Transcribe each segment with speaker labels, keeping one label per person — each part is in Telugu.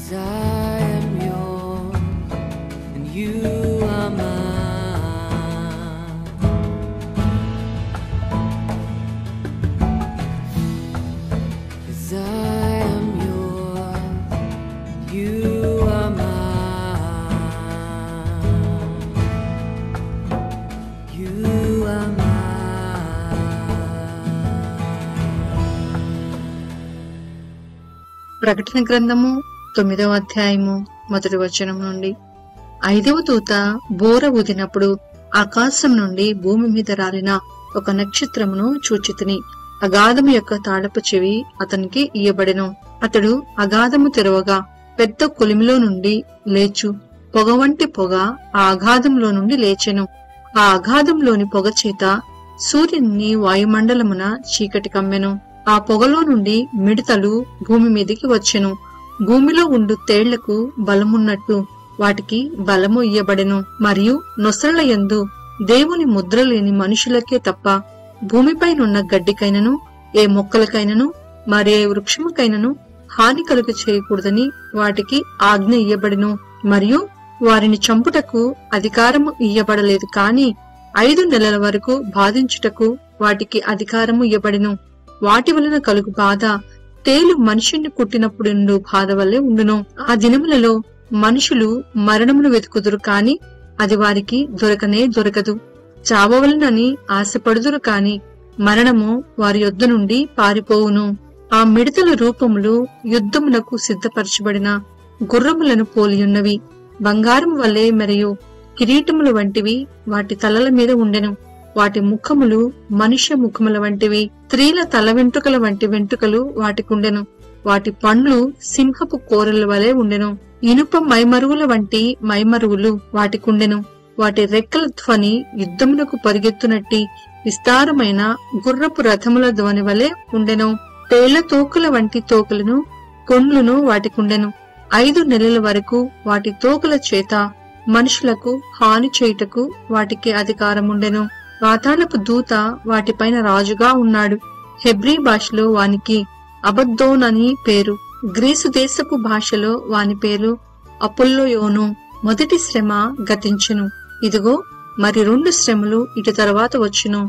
Speaker 1: 'Cause I am yours and you are mine. 'Cause I am yours and you are mine. You are mine.
Speaker 2: ప్రకటన గ్రంథము 9వ అధ్యాయము 1వ వచనం నుండి 5వ దూత బోర ఊదినప్పుడు ఆకాశం నుండి భూమి మీద రాలిన ఒక నక్షత్రమును చూచితిని. అగాధము యొక్క తాళపు చెవి అతనికి ఇయ్యబడెను. అతడు అగాధము తెరవగా పెద్ద కొలిమిలో నుండి లేచు పొగ వంటి పొగ ఆ అగాధంలో నుండి లేచెను. ఆ అగాధంలోని పొగ చేత సూర్యుని వాయుమండలమున చీకటి కమ్మెను. ఆ పొగలో నుండి మిడతలు భూమి మీదికి వచ్చెను. భూమిలో ఉండు తేళ్లకు బలమున్నట్టు వాటికి బలము ఇయ్యబడెను. మరియు నొసళ్ల యందు దేవుని ముద్ర లేని మనుషులకే తప్ప భూమిపైనున్న గడ్డికైనను ఏ మొక్కలకైనను మరే వృక్షముకైనను హాని కలుగ చేయకూడదని వాటికి ఆజ్ఞ ఇయ్యబడెను. మరియు వారిని చంపుటకు అధికారము ఇయ్యబడలేదు, కాని 5 నెలల వరకు బాధించుటకు వాటికి అధికారము ఇయ్యబడెను. వాటి వలన కలుగు బాధ తేలు మనుషుణ్ణి కుట్టినప్పుడు బాధ వల్లే ఉండును. ఆ దినములలో మనుషులు మరణమును వెతుకుదురు, కాని అది వారికి దొరకనే దొరకదు. చావవలనని ఆశపడుదురు, కాని మరణము వారి యొద్ద నుండి పారిపోవును. ఆ మిడతల రూపములు యుద్ధమునకు సిద్ధపరచబడిన గుర్రములను పోలియున్నవి. బంగారము వల్లే మరియు కిరీటముల వంటివి వాటి తలల మీద ఉండెను. వాటి ముఖములు మనుష్య ముఖముల వంటివి, స్త్రీల తల వెంట్రుకల వంటి వెంట్రుకలు వాటికుండెను. వాటి పండ్లు సింహపు కోరల వలె ఉండెను. ఇనుప మైమరువుల వంటి మైమరువులు వాటికుండెను. వాటి రెక్కల ధ్వని యుద్ధమునకు పరిగెత్తునట్టి విస్తారమైన గుర్రపు రథముల ధ్వని వలె ఉండెను. తేళ్ల తోకల వంటి తోకలను కొండ్లును వాటికుండెను. 5 నెలల వరకు వాటి తోకల చేత మనుషులకు హాని చేయుటకు వాటికి అధికారముండెను. పాతాళపు దూత వాటిపైన రాజుగా ఉన్నాడు. హెబ్రీ భాషలో వానికి అబద్దోన్ అని పేరు. గ్రీసు దేశపు భాషలో వాని పేరు అపోల్లోయోను. మొదటి శ్రమ గతించెను, ఇదిగో మరి 2 శ్రమలు ఇటు తర్వాత వచ్చును.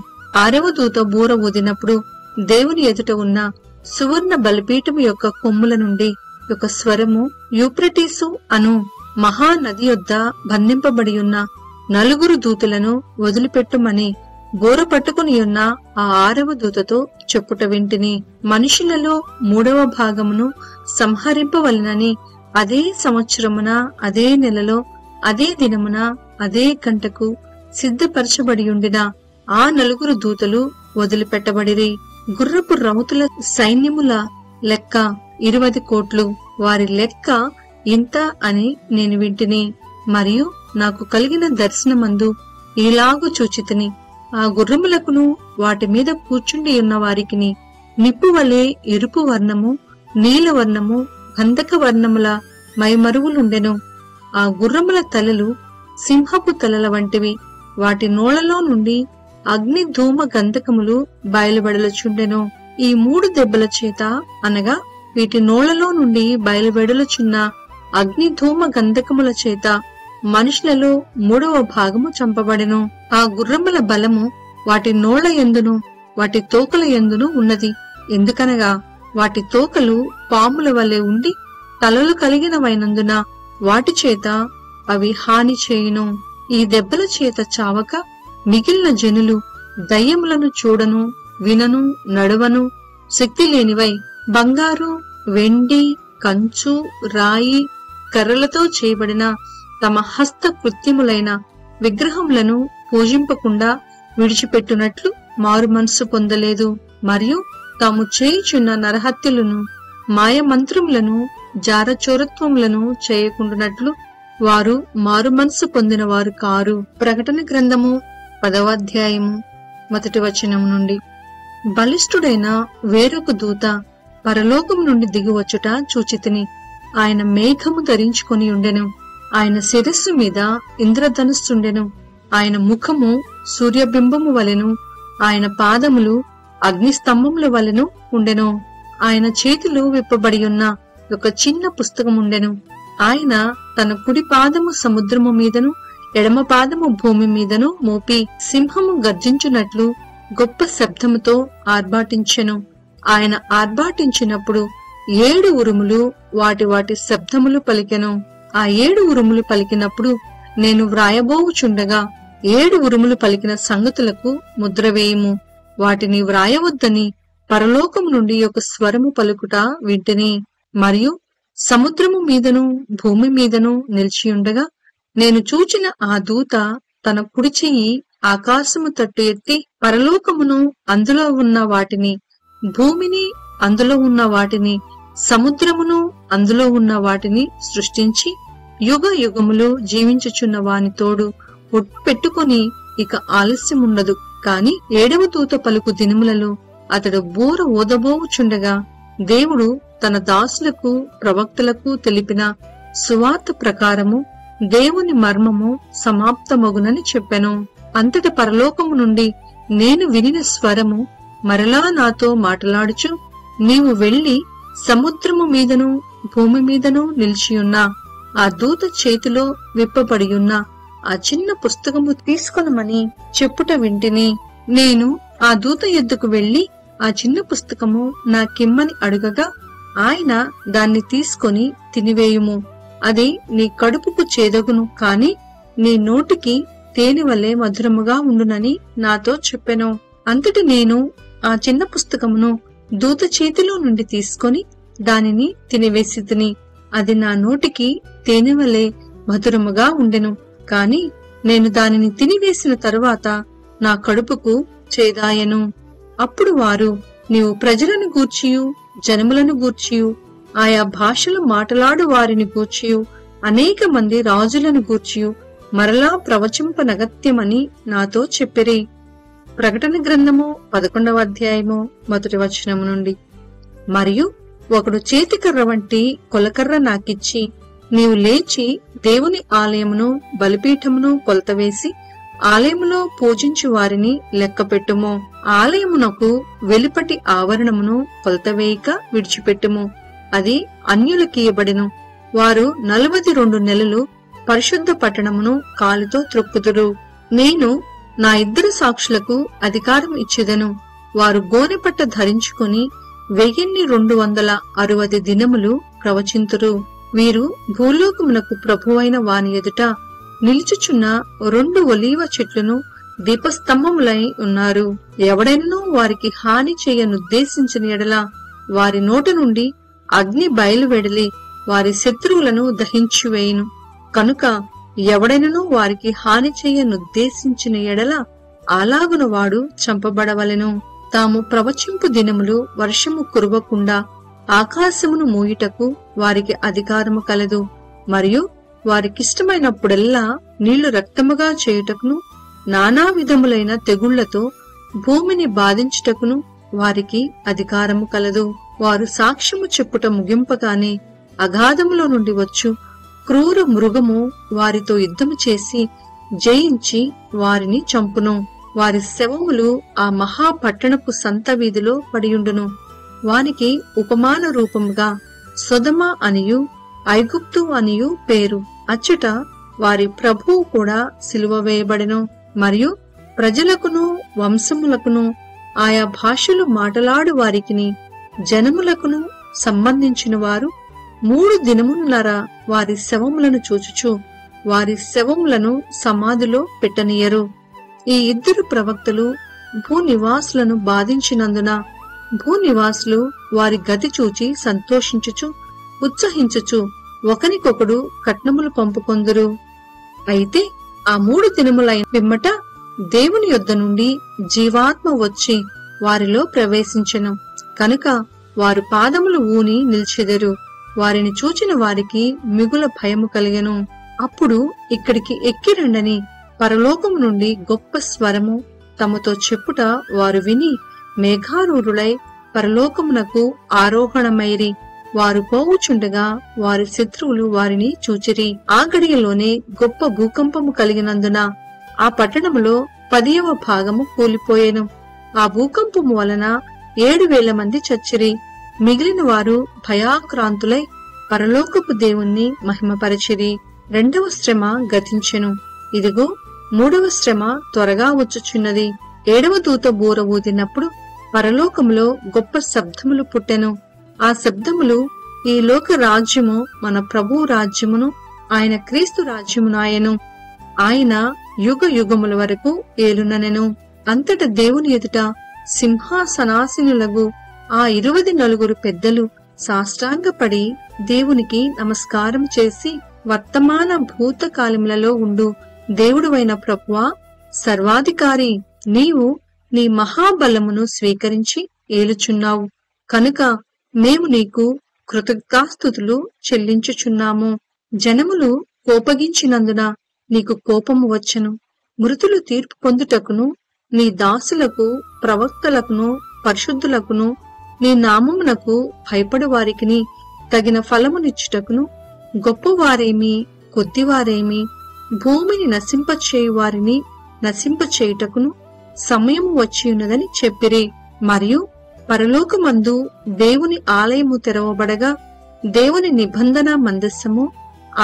Speaker 2: 6వ దూత బూర ఊదినప్పుడు దేవుని ఎదుట ఉన్న సువర్ణ బలిపీఠము యొక్క కొమ్ముల నుండి ఒక స్వరము యూప్రటీసు అను మహానది యొద్ద బంధింపబడి ఉన్న 4 దూతలను వదిలిపెట్టుమని బోర పట్టుకుని ఉన్న ఆ 6వ దూతతో చెప్పుట వింటిని. మనుషులలో 3వ భాగమును సంహరింపవలనని అదే సంవత్సరమున అదే నెలలో అదే దినమున అదే గంటకు సిద్ధపరచబడి ఉండిన ఆ 4 దూతలు వదిలిపెట్టబడిరి. గుర్రపు రౌతుల సైన్యముల లెక్క 20 కోట్లు. వారి లెక్క ఇంత అని నేను వింటిని. మరియు నాకు కలిగిన దర్శనమందు ఈలాగు చూచితిని. ఆ గుర్రములకును వాటి మీద కూర్చుండి ఉన్న వారికిని నిప్పు వలె ఎరుపు వర్ణము, నీల వర్ణము, గంధక వర్ణముల మైమరువులుండెను. ఆ గుర్రముల తలలు సింహపు తలల వంటివి. వాటి నోళ్లలో నుండి అగ్ని ధూమ గంధకములు బయలువెడలుచుండెను. ఈ 3 దెబ్బల చేత అనగా వీటి నోళ్లలో నుండి బయలువెడలుచున్న అగ్ని ధూమ గంధకముల చేత మనుషులలో 3వ భాగము చంపబడెను. ఆ గుర్రముల బలము వాటి నోళ్ల యందును వాటి తోకల యందును ఉన్నది. ఎందుకనగా వాటి తోకలు పాముల వలె ఉండి తలలు కలిగినవైనందున వాటి చేత అవి హాని చేయును. ఈ దెబ్బల చేత చావక మిగిలిన జనులు దయ్యములను చూడను, వినను, నడవను, శక్తి లేనివై బంగారు, వెండి, కంచు, రాయి, కర్రలతో చేయబడిన తమ హస్త కృత్యములైన విగ్రహములను పూజింపకుండా విడిచిపెట్టునట్లు మారు మనసు పొందలేదు. మరియు తాము చేయుచున్న నరహత్యలను, మాయమంత్రములను, జారచోరత్వములను చేయకుండానట్లు వారు మారు మనసు పొందిన వారు కారు. ప్రకటన గ్రంథము 10వ అధ్యాయము 1వ వచనం నుండి. బలిష్ఠుడైన వేరొక దూత పరలోకము నుండి దిగివచ్చుట చూచితిని. ఆయన మేఘము ధరించుకొని ఉండెను. ఆయన శిరస్సు మీద ఇంద్రధనుస్సుండెను. ఆయన ముఖము సూర్యబింబము వలెను, ఆయన పాదములు అగ్నిస్తంభముల వలెను ఉండెను. ఆయన చేతులు విప్పబడి ఉన్న ఒక చిన్న పుస్తకముండెను. ఆయన తన కుడి పాదము సముద్రము మీదను ఎడమ పాదము భూమి మీదను మోపి సింహము గర్జించున్నట్లు గొప్ప శబ్దముతో ఆర్భాటించెను. ఆయన ఆర్భాటించినప్పుడు 7 ఉరుములు వాటి వాటి శబ్దములు పలికెను. ఆ 7 ఉరుములు పలికినప్పుడు నేను వ్రాయబోవుచుండగా 7 ఉరుములు పలికిన సంగతులకు ముద్రవేయుము, వాటిని వ్రాయవద్దని పరలోకము నుండి ఒక స్వరము పలుకుట వింటిని. మరియు సముద్రము మీదను భూమి మీదను నిలిచియుండగా నేను చూచిన ఆ దూత తన కుడి చెయ్యి ఆకాశము తట్టు ఎత్తి పరలోకమును అందులో ఉన్న వాటిని, భూమిని అందులో ఉన్న వాటిని, సముద్రమును అందులో ఉన్న వాటిని సృష్టించి యుగ యుగములు జీవించుచున్న వాని తోడు ఒట్టు పెట్టుకుని ఇక ఆలస్యముండదు. కాని 7వ దూత పలుకు దినములలో అతడు బూర ఊదబోవుచుండగా దేవుడు తన దాసులకు ప్రవక్తలకు తెలిపిన సువార్త ప్రకారము దేవుని మర్మము సమాప్తమగునని చెప్పెను. అంతట పరలోకము నుండి నేను వినిన స్వరము మరలా నాతో మాటలాడుచు, నీవు వెళ్లి సముద్రము మీదను భూమి మీదను నిలిచియున్న ఆ దూత చేతిలో విప్పబడియున్న ఆ చిన్న పుస్తకము తీసుకొనమని చెప్పుట వింటిని. నేను ఆ దూత ఎద్దుకు వెళ్లి ఆ చిన్న పుస్తకము నాకిమ్మని అడుగగా ఆయన దాన్ని తీసుకొని తినివేయుము, అది నీ కడుపుకు చేదగును, కాని నీ నోటికి తేనె వలె మధురముగా ఉండునని నాతో చెప్పెను. అంతటి నేను ఆ చిన్న పుస్తకమును దూత చేతిలో నుండి తీసుకొని దానిని తినివేసితిని. అది నా నోటికి తేనె వలె మధురముగా ఉండెను, కాని నేను దానిని తినివేసిన తరువాత నా కడుపుకు చేదాయెను. అప్పుడు వారు, నీవు ప్రజలను గూర్చియు జనములను గూర్చియు ఆయా భాషలు మాటలాడు వారిని గూర్చియు అనేక మంది రాజులను గూర్చియు మరలా ప్రవచింపనగత్యమని నాతో చెప్పిరి. ప్రకటన గ్రంథము 11వ అధ్యాయము 1వ వచనము నుండి. మరియు ఒకడు చేతికర్ర వంటి కొలకర్ర నాకిచ్చి, నీవు లేచి దేవుని ఆలయమును బలిపీఠమును కొలతవేసి ఆలయములో పూజించు వారిని లెక్కపెట్టుము. ఆలయమునకు వెలుపటి ఆవరణమును కొలతవేయక విడిచిపెట్టుము, అది అన్యులకియబడెను. వారు 42 నెలలు పరిశుద్ధ పట్టణమును కాలితో త్రొక్కుదురు. నేను నా 2 సాక్షులకు అధికారం ఇచ్చెదను. వారు గోనెపట్ట ధరించుకుని 1260 దినములు ప్రవచింతురు. వీరు భూలోకమునకు ప్రభువైన వాని ఎదుట నిలుచుచున్న 2 ఒలీవ చెట్లను దీపస్తంభములై ఉన్నారు. ఎవడైనను వారికి హాని చేయనుద్దేశించిన ఎడల వారి నోట నుండి అగ్ని బయలువెడలి వారి శత్రువులను దహించివేయును. కనుక ఎవడైనను వారికి హాని చేయనుద్దేశించిన ఎడల అలాగున వాడు చంపబడవలెను. తాము ప్రవచింపు దినములు వర్షము కురవకుండా ఆకాశమును మూయుటకు వారికి అధికారము కలదు. మరియు వారికిష్టమైనప్పుడెల్లా నీళ్లు రక్తముగా చేయుటకును నానా విధములైన తెగుళ్లతో భూమిని బాధించుటకును వారికి అధికారము కలదు. వారు సాక్ష్యము చెప్పుట ముగింపగానే అగాధములో నుండి వచ్చు క్రూర మృగము వారితో యుద్ధము చేసి జయించి వారిని చంపును. వారి శవములు ఆ మహాపట్టణపు సంత వీధిలో పడియుండును. వానికి ఉపమాన రూపముగా సొదమ అనియు ఐగుప్తు అనియు పేరు. అచ్చట వారి ప్రభువు కూడా సిలువ వేయబడెను. మరియు ప్రజలకును వంశములకును ఆయా భాషలు మాటలాడు వారికిని జనములకును సంబంధించిన వారు 3 దినమున్నర వారి శవములను చూచుచు వారి శవములను సమాధిలో పెట్టనీయరు. ఈ 2 ప్రవక్తలు భూనివాసులను బాధించినందున భూనివాసులు వారి గతి చూచి సంతోషించుచు ఉత్సహించుచు ఒకనికొకడు కట్నములు పంపుకొందురు. అయితే ఆ 3 దినములైన పిమ్మట దేవుని యొద్ద నుండి జీవాత్మ వచ్చి వారిలో ప్రవేశించెను. కనుక వారు పాదములు ఊని నిలిచెదరు. వారిని చూచిన వారికి మిగుల భయము కలిగెను. అప్పుడు ఇక్కడికి ఎక్కిరండని పరలోకము నుండి గొప్ప స్వరము తమతో చెప్పుట వారు విని మేఘారూఢులై పరలోకమునకు ఆరోహణమైరి. వారు పోవుచుండగా వారి శత్రువులు వారిని చూచిరి. ఆ గడియలోనే గొప్ప భూకంపము కలిగినందున ఆ పట్టణములో 10వ భాగము కూలిపోయెను. ఆ భూకంపము వలన 7,000 మంది చచ్చిరి. మిగిలిన వారు భయాక్రాంతులై పరలోకపు దేవుణ్ణి మహిమపరచిరి. రెండవ శ్రమ గతించెను, ఇదిగో మూడవ శ్రమ త్వరగా వచ్చుచున్నది. ఏడవ దూత బూర ఊదినప్పుడు పరలోకములో గొప్ప శబ్దములు పుట్టెను. ఆ శబ్దములు, ఈ లోక రాజ్యము మన ప్రభువు రాజ్యమును, ఆయన క్రీస్తు రాజ్యమునాయను. ఆయన యుగ యుగముల వరకు ఏలుననెను. అంతట దేవుని ఎదుట సింహాసనాసీనులగు ఆ 24 పెద్దలు సాష్టాంగపడి దేవునికి నమస్కారం చేసి, వర్తమాన భూతకాలములలో ఉండు దేవుడువైన ప్రభువా, సర్వాధికారి, నీవు నీ మహాబలమును స్వీకరించి ఏలుచున్నావు కనుక మేము నీకు కృతజ్ఞతాస్తుతులు చెల్లించుచున్నాము. జనములు కోపగించినందున నీకు కోపము వచ్చెను. మృతులు తీర్పు పొందుటకును, నీ దాసులకు, ప్రవక్తలకును, పరిశుద్ధులకును, నీ నామమునకు భయపడు వారికిని తగిన ఫలమునిచ్చుటకును, గొప్పవారేమి కొద్దివారేమి, భూమిని నశింపచేయు వారిని నశింపచేయుటకును సమయము వచ్చియున్నదని చెప్పిరి. మరియు పరలోకమందు దేవుని ఆలయము తెరవబడగా దేవుని నిబంధన మందస్సము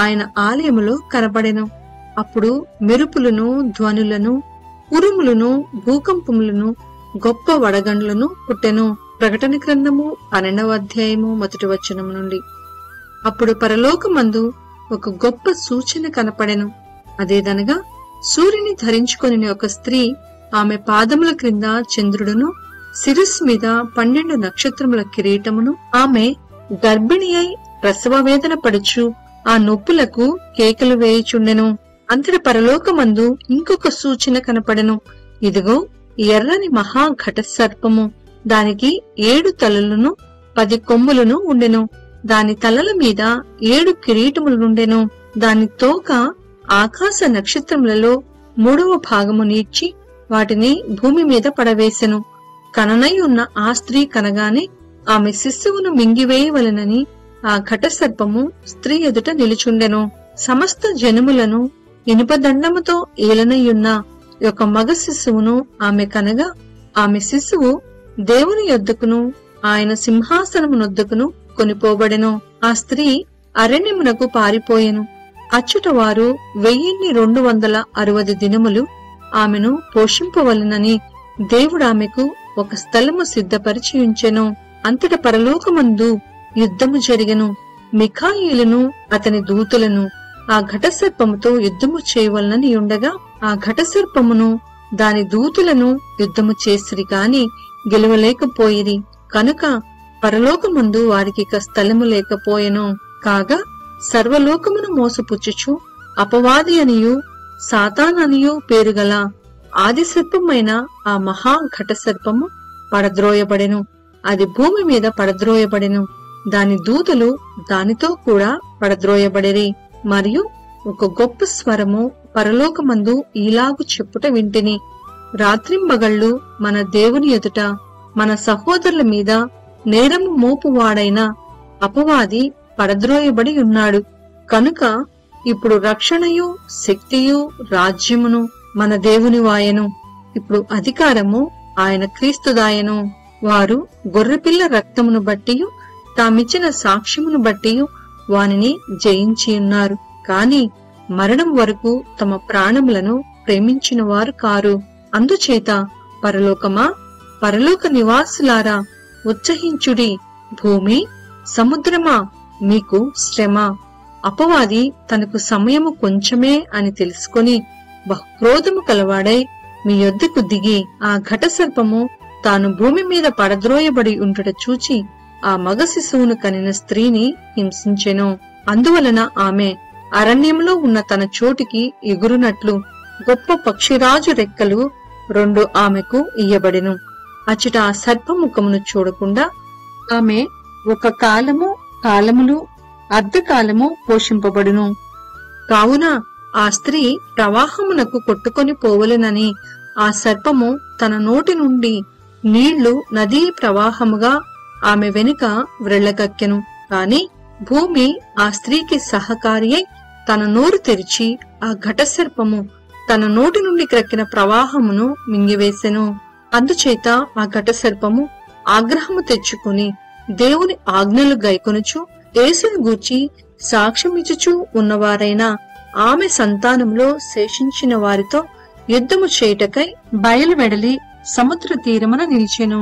Speaker 2: ఆయన ఆలయములో కనబడెను. అప్పుడు మెరుపులను, ధ్వనులను, ఉరుములను, భూకంపములను, గొప్ప వడగండ్లను పుట్టెను. ప్రకటన గ్రంథము 12వ అధ్యాయము 1వ వచనం నుండి. అప్పుడు పరలోకమందు ఒక గొప్ప సూచన కనపడెను. అదేదనగా సూర్యుని ధరించుకొని ఒక స్త్రీ, ఆమె పాదముల క్రింద చంద్రుడును, శిరస్సు మీద 12 నక్షత్రముల కిరీటమును, ఆమె గర్భిణి అయి ప్రసవ వేదన పడుచు ఆ నొప్పులకు కేకలు వేయుచుండెను. అంతట పరలోకమందు ఇంకొక సూచన కనపడెను. ఇదిగో ఎర్రని మహా ఘట సర్పము, దానికి 7 తలలను 10 కొమ్ములను ఉండెను. దాని తలల మీద 7 కిరీటములుండెను. దాని తోక ఆకాశ నక్షత్రములలో 3వ భాగము నీడ్చి వాటిని భూమి మీద పడవేసెను. కననై ఉన్న ఆ స్త్రీ కనగానే ఆమె శిశువును మింగివేయవలెనని ఆ ఘట సర్పము స్త్రీ ఎదుట నిలుచుండెను. సమస్త జనములను ఇనుపదండముతో ఏలనయ్యున్న ఒక మగ శిశువును ఆమె కనగా, ఆమె శిశువు దేవుని యొద్దకును ఆయన సింహాసనమునొద్దకును కొనిపోబడెను. ఆ స్త్రీ అరణ్యమునకు పారిపోయెను. అచ్చుట వారు 1260 దినములు ఆమెను పోషింపవలెనని దేవుడామెకు ఒక స్థలము సిద్ధపరిచి ఉంచెను. అంతట పరలోకమందు యుద్ధము జరిగెను. మిఖాయేలును అతని దూతలను ఆ ఘటసర్పముతో యుద్ధము చేయవలనని ఉండగా, ఆ ఘటసర్పమును దాని దూతలను యుద్ధము చేసిరి గాని గెలవలేకపోయిరి. కనుక పరలోకమందు వారికిక స్థలము లేకపోయెను. కాగా సర్వలోకమును మోసపుచ్చుచు అపవాది అనియు సాతాననియు పేరుగల ఆది సర్పమైన ఆ మహా ఘట సర్పము పడద్రోయబడెను. అది భూమి మీద పడద్రోయబడెను. దాని దూతలు దానితో కూడా పడద్రోయబడిరి. మరియు ఒక గొప్ప స్వరము పరలోకమందు ఈలాగు చెప్పుట వింటిని, రాత్రింబగళ్ళు మన దేవుని ఎదుట మన సహోదరుల మీద నేరము మోపువాడైన అపవాది పడద్రోయబడి ఉన్నాడు. కనుక ఇప్పుడు రక్షణయు శక్తియు రాజ్యమును మన దేవుని వాయను. ఇప్పుడు అధికారము ఆయన క్రీస్తుదాయను. వారు గొర్రెపిల్ల రక్తమును బట్టియు తామిచ్చిన సాక్ష్యమును బట్టియు వానిని జయించి ఉన్నారు. కాని మరణం వరకు తమ ప్రాణములను ప్రేమించిన వారు కారు. అందుచేత పరలోకమా, పరలోక నివాసులారా ఉత్సహించుడి. భూమి సముద్రమా, మీకు శ్రమ. అపవాది తనకు సమయము కొంచెమే అని తెలుసుకొని బహుక్రోధము కలవాడై మీ యొద్దకు దిగి ఆ ఘట సర్పము తాను భూమి మీద పడద్రోయబడి ఉండుట చూచి ఆ మగ శిశువును కనిన స్త్రీని హింసించెను. అందువలన ఆమె అరణ్యంలో ఉన్న తన చోటికి ఎగురునట్లు గొప్ప పక్షిరాజు రెక్కలు 2 ఆమెకు ఇయ్యబడెను. అచ్చట ఆ సర్పముఖమును చూడకుండా ఆమె ఒక కాలము, కాలములు, అర్ధకాలము పోషింపబడును. కావున ఆ స్త్రీ ప్రవాహమునకు కొట్టుకొని పోవలెనని ఆ సర్పము తన నోటి నుండి నీళ్లు నదీ ప్రవాహముగా ఆమె వెనుక వ్రెళ్లగక్కెను. కాని భూమి ఆ స్త్రీకి సహకారి అయి తన నోరు తెరిచి ఆ ఘటసర్పము తన నోటి నుండి క్రక్కిన ప్రవాహమును మింగివేసెను. అందుచేత ఆ ఘటసర్పము ఆగ్రహము తెచ్చుకుని దేవుని ఆజ్ఞలు గైకొనుచు యేసును గూర్చి సాక్ష్యమిచ్చుచూ ఉన్నవారైన ఆమె సంతానంలో శేషించిన వారితో యుద్ధము చేయుటకై బయలువెడలి సముద్ర తీరమున నిలిచెను.